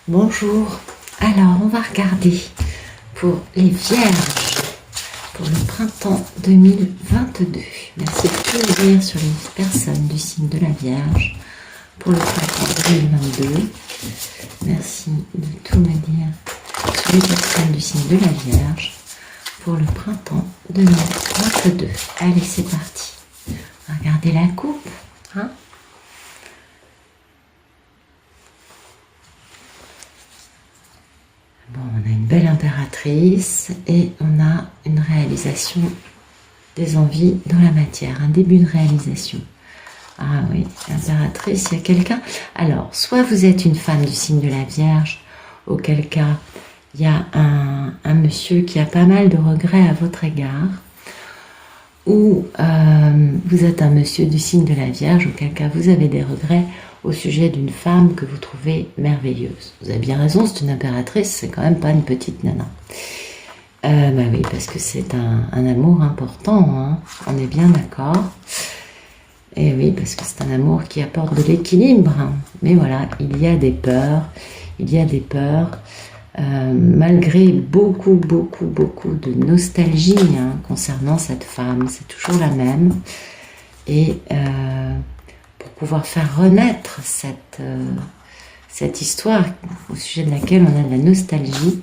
Bonjour, alors on va regarder pour les vierges pour le printemps 2022. Merci de tout lire sur les personnes du signe de la Vierge pour le printemps 2022. Merci de tout me dire sur les personnes du signe de la Vierge pour le printemps 2022. Allez, c'est parti. On va regarder la coupe. Bon, on a une belle impératrice et on a une réalisation des envies dans la matière, un début de réalisation. Ah oui, impératrice, il y a quelqu'un. Alors, soit vous êtes une femme du signe de la Vierge, auquel cas il y a un monsieur qui a pas mal de regrets à votre égard, ou vous êtes un monsieur du signe de la Vierge, auquel cas vous avez des regrets au sujet d'une femme que vous trouvez merveilleuse. Vous avez bien raison, c'est une impératrice, c'est quand même pas une petite nana. Bah oui, parce que c'est un amour important, hein, on est bien d'accord. Et oui, parce que c'est un amour qui apporte de l'équilibre. Hein. Mais voilà, il y a des peurs, malgré beaucoup de nostalgie concernant cette femme. C'est toujours la même. Et pour pouvoir faire renaître cette histoire au sujet de laquelle on a de la nostalgie,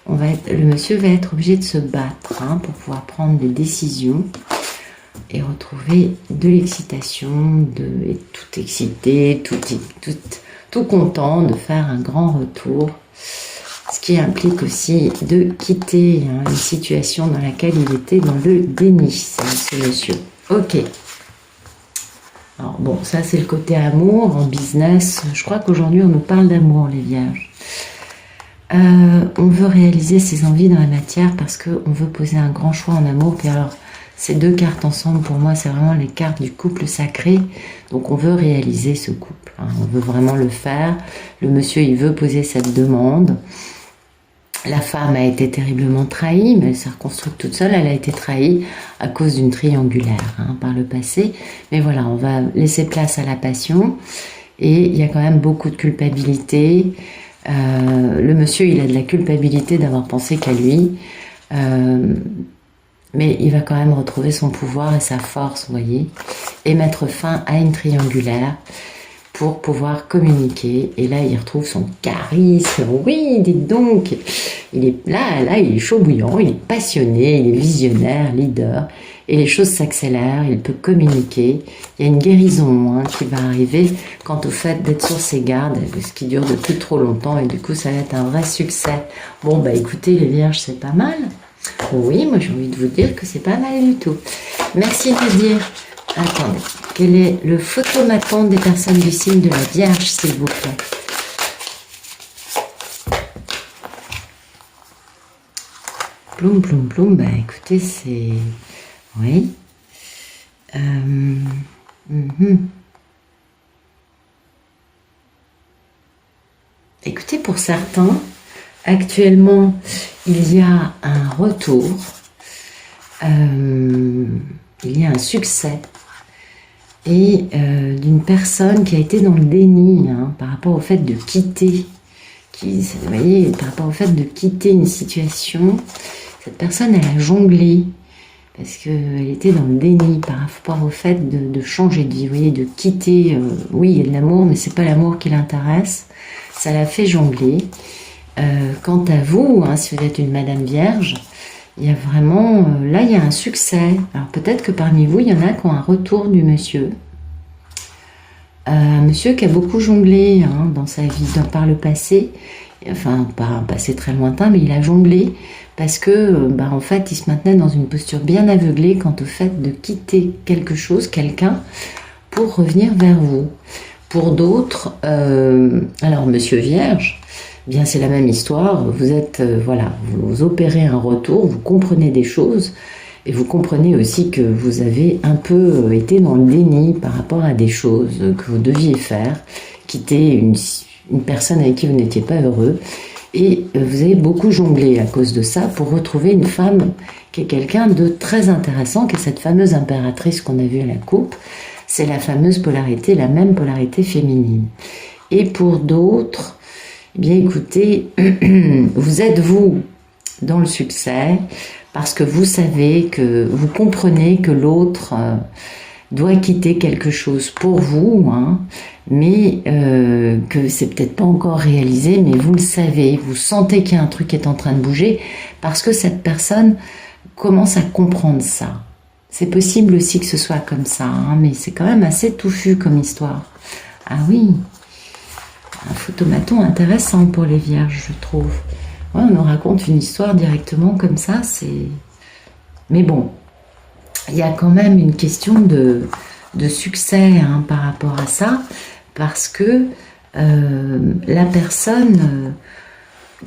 le monsieur va être obligé de se battre pour pouvoir prendre des décisions et retrouver de l'excitation, et tout excité, tout content de faire un grand retour, ce qui implique aussi de quitter une situation dans laquelle il était dans le déni, ce monsieur. Ok. Alors bon, ça c'est le côté amour, en business. Je crois qu'aujourd'hui on nous parle d'amour, les vierges. On veut réaliser ses envies dans la matière parce qu'on veut poser un grand choix en amour. Puis alors, ces deux cartes ensemble, pour moi, c'est vraiment les cartes du couple sacré. Donc on veut réaliser ce couple. On veut vraiment le faire. Le monsieur, il veut poser cette demande. La femme a été terriblement trahie, mais elle s'est reconstruite toute seule. Elle a été trahie à cause d'une triangulaire par le passé. Mais voilà, on va laisser place à la passion. Et il y a quand même beaucoup de culpabilité. Le monsieur, il a de la culpabilité d'avoir pensé qu'à lui. Mais il va quand même retrouver son pouvoir et sa force, vous voyez. Et mettre fin à une triangulaire pour pouvoir communiquer. Et là, il retrouve son charisme. Oui, dites donc. Il est là, il est chaud bouillant, il est passionné, il est visionnaire, leader. Et les choses s'accélèrent, il peut communiquer. Il y a une guérison qui va arriver quant au fait d'être sur ses gardes, ce qui dure depuis trop longtemps. Et du coup, ça va être un vrai succès. Bon, bah écoutez, les vierges, c'est pas mal. Oui, moi j'ai envie de vous dire que c'est pas mal du tout. Merci de dire. Attendez, quel est le photomaton des personnes du signe de la Vierge, s'il vous plaît? Ploum, bah écoutez, c'est... Oui. Écoutez, pour certains, actuellement, il y a un retour, il y a un succès, et d'une personne qui a été dans le déni par rapport au fait de quitter, vous voyez, par rapport au fait de quitter une situation. Cette personne, elle a jonglé, parce qu'elle était dans le déni par rapport au fait de changer de vie, vous voyez, de quitter. Oui, il y a de l'amour, mais c'est pas l'amour qui l'intéresse. Ça l'a fait jongler. Quant à vous, si vous êtes une Madame Vierge, il y a vraiment, là il y a un succès. Alors peut-être que parmi vous, il y en a qui ont un retour du monsieur. Un monsieur qui a beaucoup jonglé dans sa vie, par le passé, enfin pas un passé très lointain, mais il a jonglé parce que en fait il se maintenait dans une posture bien aveuglée quant au fait de quitter quelque chose, quelqu'un, pour revenir vers vous. Pour d'autres, alors monsieur Vierge, bien c'est la même histoire, vous êtes, vous opérez un retour, vous comprenez des choses, et vous comprenez aussi que vous avez un peu été dans le déni par rapport à des choses que vous deviez faire, quitter une personne avec qui vous n'étiez pas heureux, et vous avez beaucoup jonglé à cause de ça pour retrouver une femme qui est quelqu'un de très intéressant, qui est cette fameuse impératrice qu'on a vue à la coupe. C'est la fameuse polarité, la même polarité féminine. Et pour d'autres, Eh bien écoutez, vous êtes vous dans le succès parce que vous savez que vous comprenez que l'autre doit quitter quelque chose pour vous, hein, mais que c'est peut-être pas encore réalisé, mais vous le savez, vous sentez qu'il y a un truc qui est en train de bouger parce que cette personne commence à comprendre ça. C'est possible aussi que ce soit comme ça, hein, mais c'est quand même assez touffu comme histoire. Ah oui, un photomaton intéressant pour les vierges, je trouve. Ouais, on nous raconte une histoire directement comme ça, c'est... Mais bon, il y a quand même une question de succès, hein, par rapport à ça, parce que la personne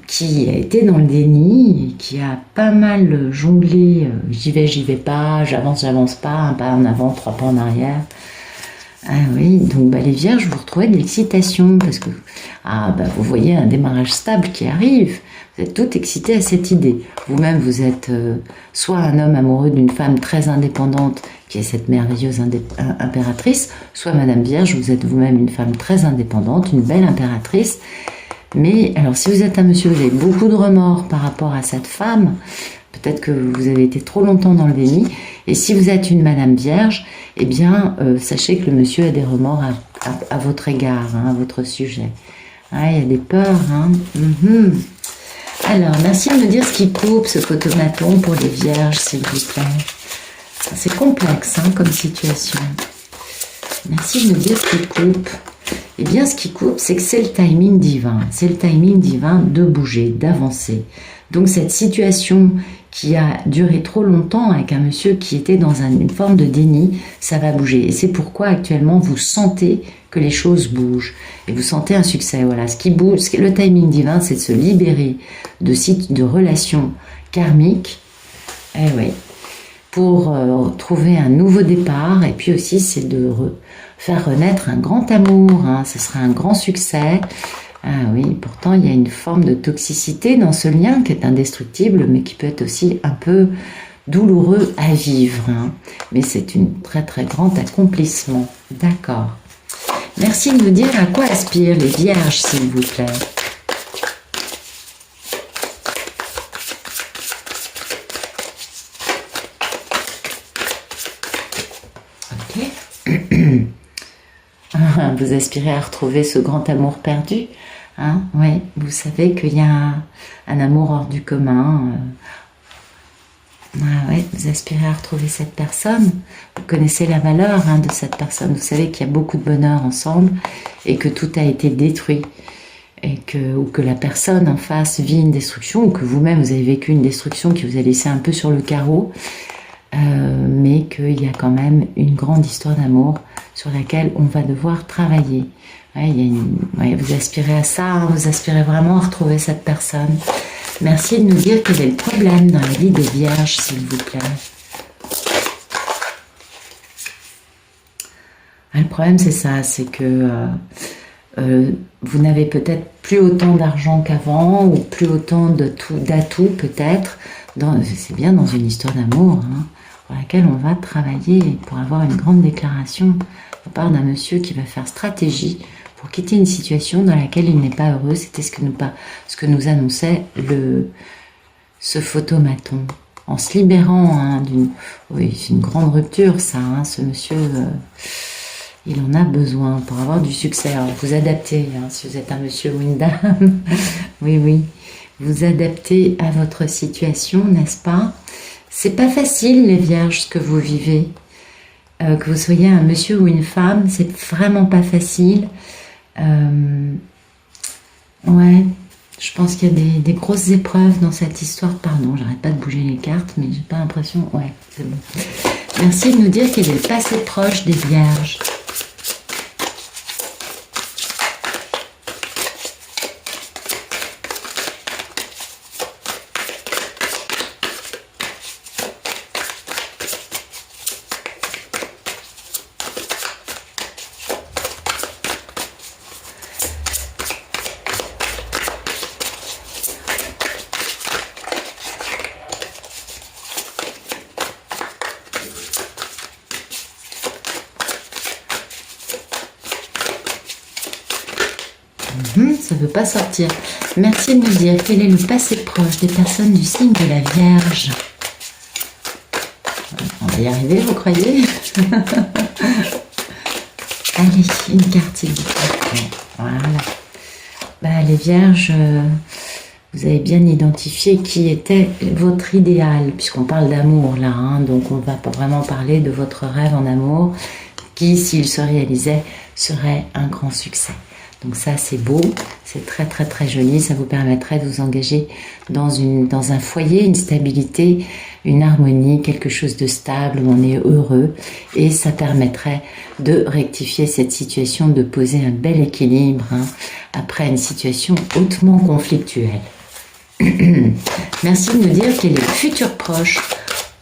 qui a été dans le déni, qui a pas mal jonglé, j'y vais pas, j'avance pas, un pas en avant, 3 pas en arrière. Ah oui, donc les vierges, vous retrouvez de l'excitation, parce que vous voyez un démarrage stable qui arrive, vous êtes toutes excitées à cette idée. Vous-même, vous êtes soit un homme amoureux d'une femme très indépendante, qui est cette merveilleuse impératrice, soit Madame Vierge, vous êtes vous-même une femme très indépendante, une belle impératrice. Mais alors, si vous êtes un monsieur, vous avez beaucoup de remords par rapport à cette femme, peut-être que vous avez été trop longtemps dans le déni, et si vous êtes une Madame Vierge, eh bien, sachez que le monsieur a des remords à votre égard, hein, à votre sujet. Ah, il y a des peurs, hein. Alors, merci de me dire ce qui coupe, ce photomaton pour les vierges, s'il vous plaît. C'est complexe, hein, comme situation. Merci de me dire ce qui coupe. Eh bien, ce qui coupe, c'est que c'est le timing divin. C'est le timing divin de bouger, d'avancer. Donc, cette situation qui a duré trop longtemps avec un monsieur qui était dans une forme de déni, ça va bouger. Et c'est pourquoi, actuellement, vous sentez que les choses bougent. Et vous sentez un succès. Voilà, ce qui bouge, le timing divin, c'est de se libérer de relations karmiques. Eh oui. Pour trouver un nouveau départ, et puis aussi c'est de faire renaître un grand amour, hein, ce sera un grand succès. Ah oui, pourtant il y a une forme de toxicité dans ce lien qui est indestructible, mais qui peut être aussi un peu douloureux à vivre, hein. Mais c'est un très très grand accomplissement. D'accord. Merci de nous dire à quoi aspirent les vierges, s'il vous plaît. Vous aspirez à retrouver ce grand amour perdu, hein? Oui, vous savez qu'il y a un amour hors du commun. Ouais, vous aspirez à retrouver cette personne. Vous connaissez la valeur, hein, de cette personne. Vous savez qu'il y a beaucoup de bonheur ensemble et que tout a été détruit. Ou que la personne en face vit une destruction, ou que vous-même vous avez vécu une destruction qui vous a laissé un peu sur le carreau. Mais qu'il y a quand même une grande histoire d'amour sur laquelle on va devoir travailler. Ouais, vous aspirez à ça, hein, vous aspirez vraiment à retrouver cette personne. Merci de nous dire quel est le problème dans la vie des vierges, s'il vous plaît. Le problème, c'est ça, c'est que vous n'avez peut-être plus autant d'argent qu'avant, ou plus autant d'atouts peut-être. C'est bien dans une histoire d'amour, hein, pour laquelle on va travailler pour avoir une grande déclaration de la part d'un monsieur qui va faire stratégie pour quitter une situation dans laquelle il n'est pas heureux. C'était ce que nous annonçait ce photomaton. En se libérant, hein, oui, c'est une grande rupture ça, hein, ce monsieur, il en a besoin pour avoir du succès. Alors vous adaptez, hein, si vous êtes un monsieur ou une dame, oui, vous adaptez à votre situation, n'est-ce pas? C'est pas facile, les vierges, ce que vous vivez. Que vous soyez un monsieur ou une femme, c'est vraiment pas facile. Ouais, je pense qu'il y a des grosses épreuves dans cette histoire. Pardon, j'arrête pas de bouger les cartes, mais j'ai pas l'impression... Ouais, c'est bon. Merci de nous dire quel est le passé proche des vierges. ça ne veut pas sortir. Merci de nous dire quel est le passé proche des personnes du signe de la Vierge. On va y arriver, vous croyez? Allez, une carte s'il vous plaît. Voilà. Bah, les Vierges, vous avez bien identifié qui était votre idéal, puisqu'on parle d'amour là, hein, donc on va vraiment parler de votre rêve en amour, qui, s'il se réalisait, serait un grand succès. Donc ça, c'est beau, c'est très très très joli, ça vous permettrait de vous engager dans un foyer, une stabilité, une harmonie, quelque chose de stable où on est heureux, et ça permettrait de rectifier cette situation, de poser un bel équilibre hein, après une situation hautement conflictuelle. Merci de nous dire quel est le futur proche.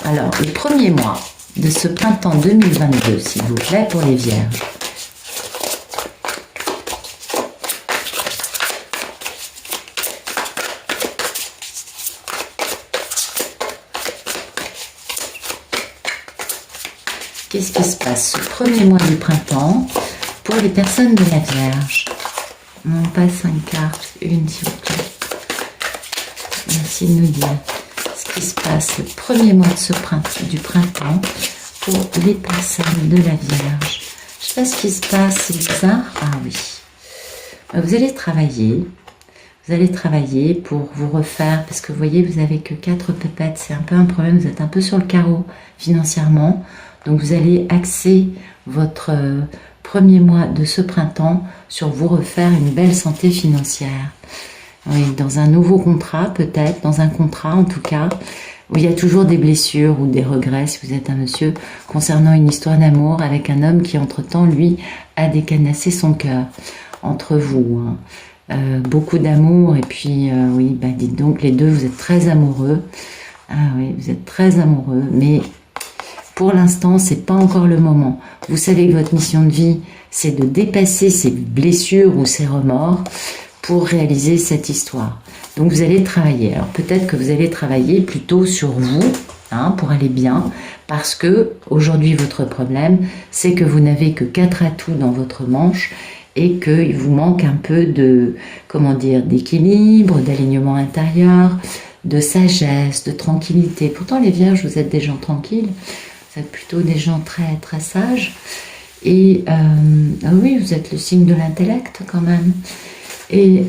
Alors, le premier mois de ce printemps 2022, s'il vous plaît, pour les Vierges. Qu'est-ce qui se passe ce premier mois du printemps pour les personnes de la Vierge? On passe 5 cartes, une s'il vous plaît. Merci de nous dire ce qui se passe le premier mois de du printemps pour les personnes de la Vierge. Je ne sais pas ce qui se passe, c'est bizarre. Ah oui. Vous allez travailler. Vous allez travailler pour vous refaire, parce que vous voyez, vous n'avez que 4 pépettes. C'est un peu un problème, vous êtes un peu sur le carreau financièrement. Donc vous allez axer votre premier mois de ce printemps sur vous refaire une belle santé financière. Oui, dans un nouveau contrat peut-être, dans un contrat en tout cas, où il y a toujours des blessures ou des regrets si vous êtes un monsieur, concernant une histoire d'amour avec un homme qui entre-temps, lui, a décanassé son cœur entre vous. Hein. Beaucoup d'amour et puis, oui, bah dites donc, les deux, vous êtes très amoureux. Ah oui, vous êtes très amoureux, mais pour l'instant, c'est pas encore le moment. Vous savez que votre mission de vie, c'est de dépasser ces blessures ou ces remords pour réaliser cette histoire. Donc vous allez travailler. Alors peut-être que vous allez travailler plutôt sur vous, hein, pour aller bien, parce que aujourd'hui votre problème, c'est que vous n'avez que 4 atouts dans votre manche et qu'il vous manque un peu de, comment dire, d'équilibre, d'alignement intérieur, de sagesse, de tranquillité. Pourtant les Vierges, vous êtes des gens tranquilles. Vous êtes plutôt des gens très très sages et ah oui, vous êtes le signe de l'intellect quand même et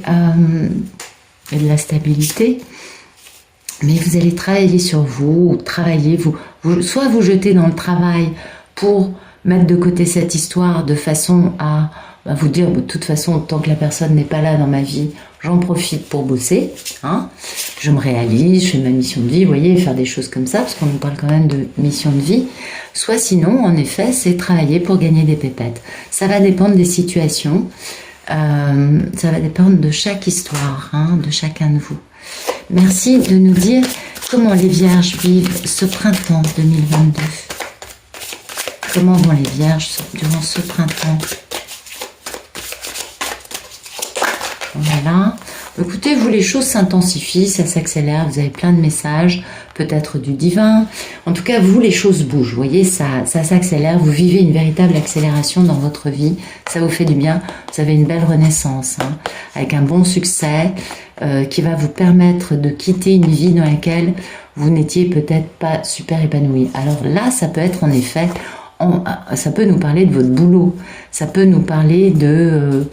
de la stabilité, mais vous allez travailler sur vous, soit vous jeter dans le travail pour mettre de côté cette histoire de façon à vous dire, de toute façon, tant que la personne n'est pas là dans ma vie, j'en profite pour bosser, hein. Je me réalise, je fais ma mission de vie, vous voyez, faire des choses comme ça, parce qu'on nous parle quand même de mission de vie. Soit sinon, en effet, c'est travailler pour gagner des pépettes. Ça va dépendre des situations, ça va dépendre de chaque histoire, hein, de chacun de vous. Merci de nous dire comment les Vierges vivent ce printemps 2022. Comment vont les Vierges durant ce printemps? Voilà. Écoutez, vous, les choses s'intensifient, ça s'accélère, vous avez plein de messages, peut-être du divin. En tout cas, vous, les choses bougent, vous voyez, ça s'accélère, vous vivez une véritable accélération dans votre vie, ça vous fait du bien, vous avez une belle renaissance, hein, avec un bon succès qui va vous permettre de quitter une vie dans laquelle vous n'étiez peut-être pas super épanoui. Alors là, ça peut être en effet, ça peut nous parler de votre boulot, ça peut nous parler de...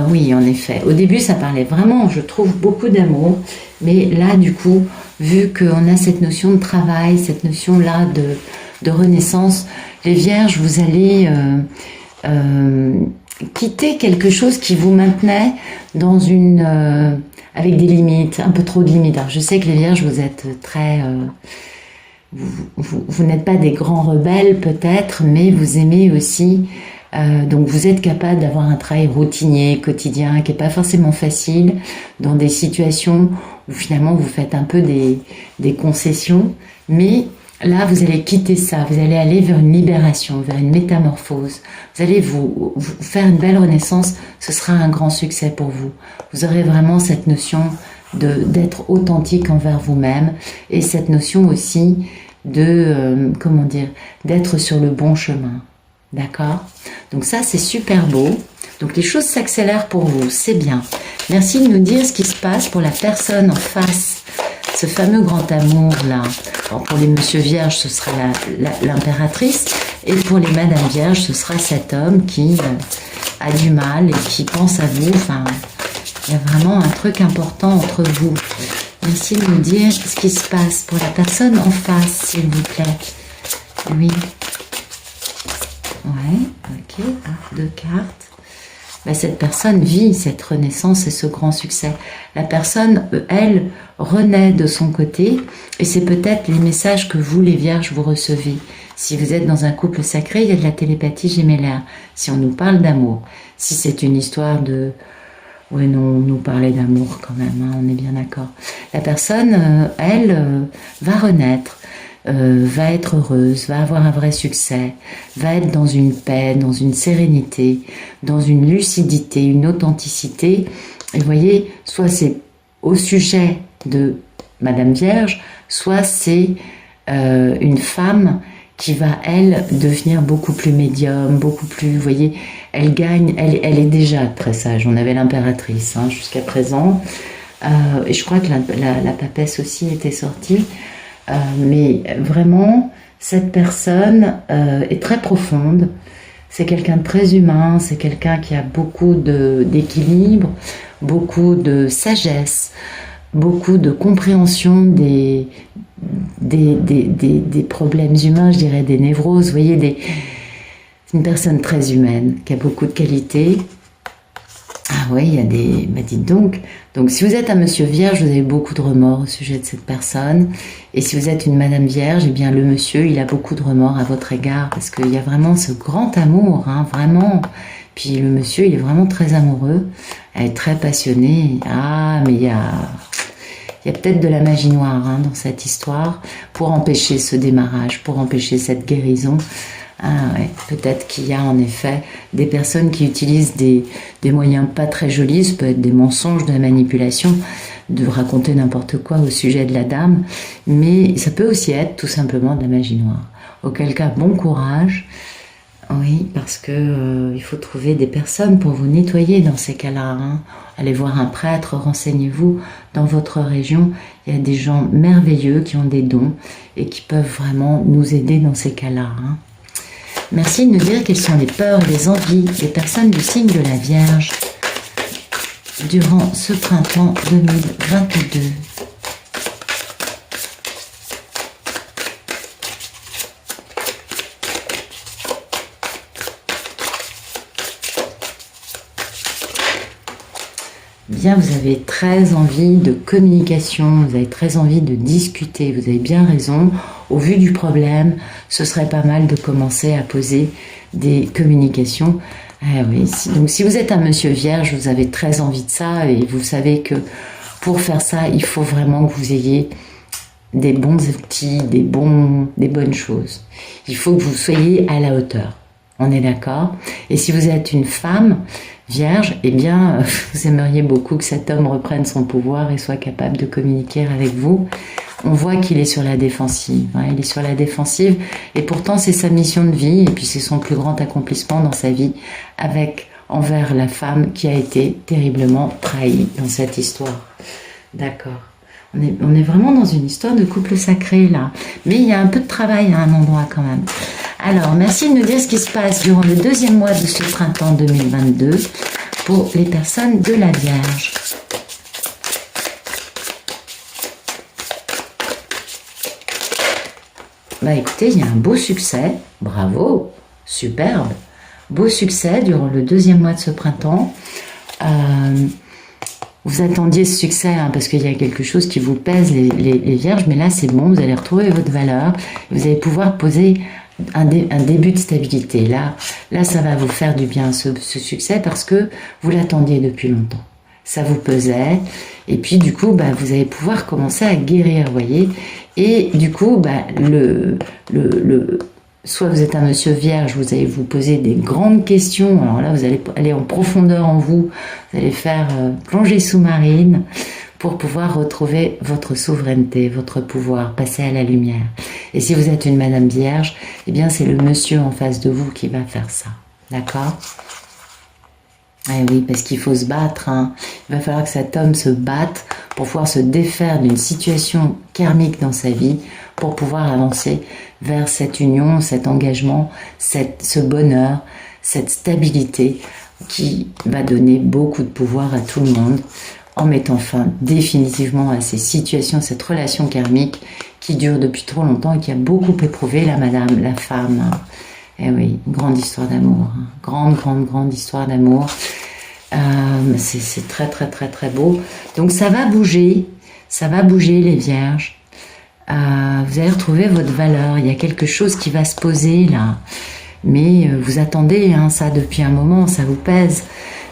oui, en effet. Au début, ça parlait vraiment, je trouve, beaucoup d'amour. Mais là, du coup, vu qu'on a cette notion de travail, cette notion-là de renaissance, les Vierges, vous allez quitter quelque chose qui vous maintenait dans une... avec des limites, un peu trop de limites. Alors, je sais que les Vierges, vous êtes très... vous n'êtes pas des grands rebelles, peut-être, mais vous aimez aussi... donc vous êtes capable d'avoir un travail routinier, quotidien, qui n'est pas forcément facile, dans des situations où finalement vous faites un peu des concessions, mais là vous allez quitter ça, vous allez aller vers une libération, vers une métamorphose, vous allez vous faire une belle renaissance, ce sera un grand succès pour vous. Vous aurez vraiment cette notion d'être authentique envers vous-même, et cette notion aussi de, comment dire, d'être sur le bon chemin. D'accord? Donc ça, c'est super beau. Donc les choses s'accélèrent pour vous, c'est bien. Merci de nous dire ce qui se passe pour la personne en face, ce fameux grand amour là. Alors pour les monsieur vierges, ce sera l'impératrice, et pour les madame vierges, ce sera cet homme qui a du mal et qui pense à vous. Enfin, il y a vraiment un truc important entre vous. Merci de nous dire ce qui se passe pour la personne en face, s'il vous plaît. Oui. Ouais, ok, deux cartes. Ben, cette personne vit cette renaissance et ce grand succès. La personne, elle, renaît de son côté, et c'est peut-être les messages que vous, les vierges, vous recevez. Si vous êtes dans un couple sacré, il y a de la télépathie gémellaire. Si on nous parle d'amour, si c'est une histoire de... Oui, non, on nous parlait d'amour quand même, hein, on est bien d'accord. La personne, elle, va renaître. Va être heureuse, va avoir un vrai succès, va être dans une paix, dans une sérénité, dans une lucidité, une authenticité. Et vous voyez, soit c'est au sujet de Madame Vierge, soit c'est une femme qui va, elle, devenir beaucoup plus médium, beaucoup plus, vous voyez, elle gagne, elle est déjà très sage. On avait l'impératrice hein, jusqu'à présent, et je crois que la papesse aussi était sortie. Mais vraiment, cette personne est très profonde, c'est quelqu'un de très humain, c'est quelqu'un qui a beaucoup d'équilibre, beaucoup de sagesse, beaucoup de compréhension des problèmes humains, je dirais des névroses, vous voyez, c'est une personne très humaine, qui a beaucoup de qualités. Ah oui, il y a des... Bah dites donc. Donc si vous êtes un monsieur vierge, vous avez beaucoup de remords au sujet de cette personne. Et si vous êtes une madame vierge, eh bien le monsieur, il a beaucoup de remords à votre égard. Parce qu'il y a vraiment ce grand amour, hein, vraiment. Puis le monsieur, il est vraiment très amoureux. Elle est très passionnée. Ah, mais il y a peut-être de la magie noire hein, dans cette histoire pour empêcher ce démarrage, pour empêcher cette guérison. Ah ouais, peut-être qu'il y a en effet des personnes qui utilisent des moyens pas très jolis, ça peut être des mensonges, de la manipulation, de raconter n'importe quoi au sujet de la dame, mais ça peut aussi être tout simplement de la magie noire. Auquel cas, bon courage, oui, parce que il faut trouver des personnes pour vous nettoyer dans ces cas-là. Hein. Allez voir un prêtre, renseignez-vous dans votre région, il y a des gens merveilleux qui ont des dons et qui peuvent vraiment nous aider dans ces cas-là. Hein. Merci de nous dire quelles sont les peurs et les envies des personnes du signe de la Vierge durant ce printemps 2022. Bien, vous avez très envie de communication, vous avez très envie de discuter, vous avez bien raison. Au vu du problème, ce serait pas mal de commencer à poser des communications. Ah oui, donc si vous êtes un monsieur vierge, vous avez très envie de ça et vous savez que pour faire ça, il faut vraiment que vous ayez des bons outils, des bonnes choses. Il faut que vous soyez à la hauteur. On est d'accord? Et si vous êtes une femme vierge, eh bien, vous aimeriez beaucoup que cet homme reprenne son pouvoir et soit capable de communiquer avec vous. On voit qu'il est sur la défensive. Hein, il est sur la défensive et pourtant c'est sa mission de vie et puis c'est son plus grand accomplissement dans sa vie envers la femme qui a été terriblement trahie dans cette histoire. D'accord. On est vraiment dans une histoire de couple sacré là. Mais il y a un peu de travail à un endroit quand même. Alors, merci de nous dire ce qui se passe durant le deuxième mois de ce printemps 2022 pour les personnes de la Vierge. Bah écoutez, il y a un beau succès. Bravo, superbe. Beau succès durant le deuxième mois de ce printemps. Vous attendiez ce succès hein, parce qu'il y a quelque chose qui vous pèse les vierges, mais là c'est bon, vous allez retrouver votre valeur, vous allez pouvoir poser un début de stabilité. Là ça va vous faire du bien ce succès parce que vous l'attendiez depuis longtemps. Ça vous pesait et puis du coup bah, vous allez pouvoir commencer à guérir, vous voyez. Et du coup bah, soit vous êtes un monsieur vierge, vous allez vous poser des grandes questions, alors là vous allez aller en profondeur en vous, vous allez faire plongée sous-marine pour pouvoir retrouver votre souveraineté, votre pouvoir, passer à la lumière. Et si vous êtes une madame vierge, eh bien c'est le monsieur en face de vous qui va faire ça, d'accord? Eh oui, parce qu'il faut se battre, hein. Il va falloir que cet homme se batte pour pouvoir se défaire d'une situation karmique dans sa vie, pour pouvoir avancer vers cette union, cet engagement, ce bonheur, cette stabilité qui va donner beaucoup de pouvoir à tout le monde en mettant fin définitivement à ces situations, cette relation karmique qui dure depuis trop longtemps et qui a beaucoup éprouvé la madame, la femme. Eh oui, une grande histoire d'amour, hein. Grande histoire d'amour. C'est très très très très beau. Donc ça va bouger les vierges. Vous allez retrouver votre valeur. Il y a quelque chose qui va se poser là. Mais vous attendez hein, ça depuis un moment, ça vous pèse.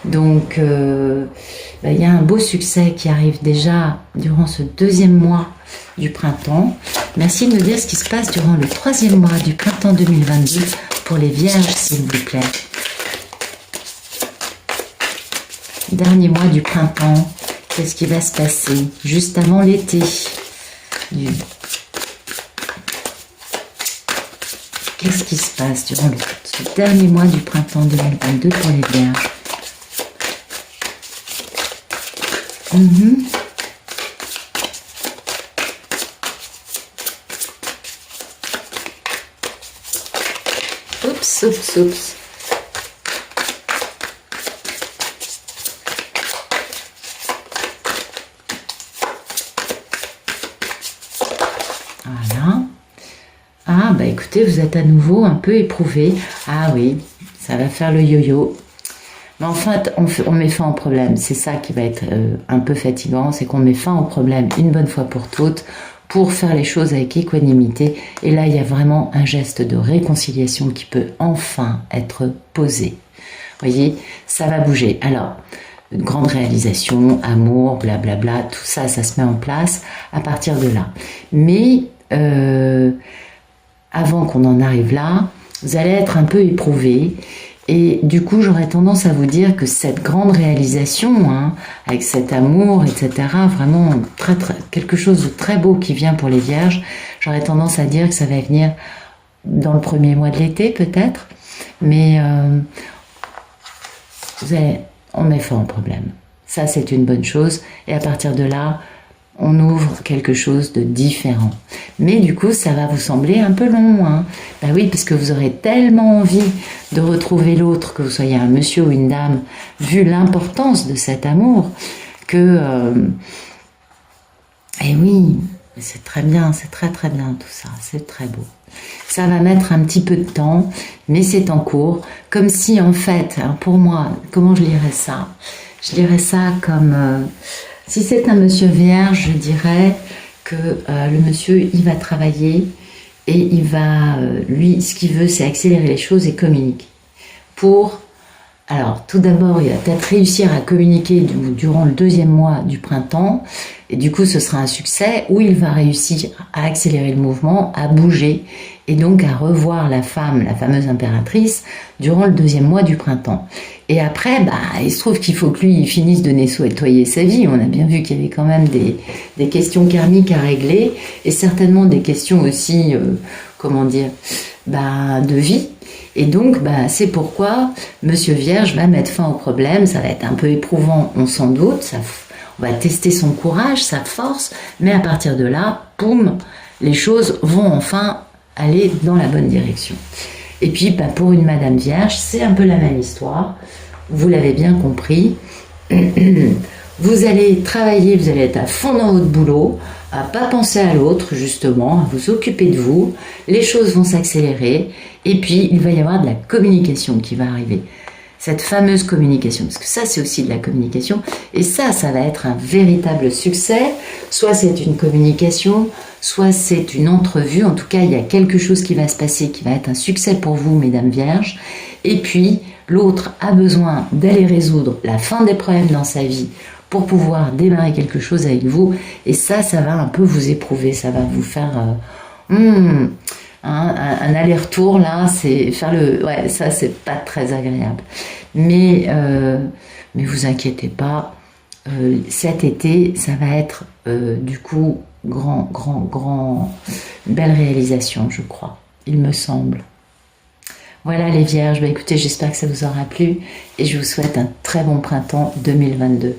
Donc il y a un beau succès qui arrive déjà durant ce deuxième mois du printemps. Merci de me dire ce qui se passe durant le troisième mois du printemps 2022 pour les vierges, s'il vous plaît. Dernier mois du printemps, qu'est-ce qui va se passer juste avant l'été? Qu'est-ce qui se passe durant ce dernier mois du printemps 2022 pour les vierges? Oups. Voilà. Ah, bah écoutez, vous êtes à nouveau un peu éprouvé. Ah oui, ça va faire le yo-yo. Mais en fait, on met fin au problème. C'est ça qui va être un peu fatigant, c'est qu'on met fin au problème une bonne fois pour toutes, pour faire les choses avec équanimité. Et là, il y a vraiment un geste de réconciliation qui peut enfin être posé. Vous voyez, ça va bouger. Alors, une grande réalisation, amour, blablabla, tout ça, ça se met en place à partir de là. Mais avant qu'on en arrive là, vous allez être un peu éprouvé. Et du coup, j'aurais tendance à vous dire que cette grande réalisation, hein, avec cet amour, etc., vraiment quelque chose de très beau qui vient pour les vierges, j'aurais tendance à dire que ça va venir dans le premier mois de l'été, peut-être. Mais on met fin au problème. Ça, c'est une bonne chose. Et à partir de là, on ouvre quelque chose de différent. Mais du coup, ça va vous sembler un peu long. Hein. Ben oui, parce que vous aurez tellement envie de retrouver l'autre, que vous soyez un monsieur ou une dame, vu l'importance de cet amour, que... et oui, c'est très bien, c'est très très bien tout ça, c'est très beau. Ça va mettre un petit peu de temps, mais c'est en cours. Comme si, en fait, hein, pour moi, comment je lirais ça? Je lirais ça comme... si c'est un monsieur vierge, je dirais que le monsieur, il va travailler et il va, lui, ce qu'il veut, c'est accélérer les choses et communiquer. Alors, tout d'abord, il va peut-être réussir à communiquer durant le deuxième mois du printemps, et du coup, ce sera un succès, où il va réussir à accélérer le mouvement, à bouger, et donc à revoir la femme, la fameuse impératrice, durant le deuxième mois du printemps. Et après, il se trouve qu'il faut que lui, il finisse de nettoyer sa vie. On a bien vu qu'il y avait quand même des questions karmiques à régler, et certainement des questions aussi, de vie. Et donc, c'est pourquoi Monsieur Vierge va mettre fin au problème. Ça va être un peu éprouvant, on s'en doute. On va tester son courage, sa force. Mais à partir de là, boum, les choses vont enfin aller dans la bonne direction. Et puis, pour une Madame Vierge, c'est un peu la même histoire. Vous l'avez bien compris. Vous allez travailler, vous allez être à fond dans votre boulot, à pas penser à l'autre, justement, à vous occuper de vous. Les choses vont s'accélérer. Et puis, il va y avoir de la communication qui va arriver. Cette fameuse communication, parce que ça, c'est aussi de la communication. Et ça va être un véritable succès. Soit c'est une communication, soit c'est une entrevue. En tout cas, il y a quelque chose qui va se passer, qui va être un succès pour vous, Mesdames Vierges. Et puis, l'autre a besoin d'aller résoudre la fin des problèmes dans sa vie pour pouvoir démarrer quelque chose avec vous. Et ça va un peu vous éprouver. Ça va vous faire... un aller-retour là, c'est faire ça c'est pas très agréable. Mais vous inquiétez pas, cet été, ça va être du coup belle réalisation, je crois, il me semble. Voilà les vierges, bah écoutez, j'espère que ça vous aura plu et je vous souhaite un très bon printemps 2022.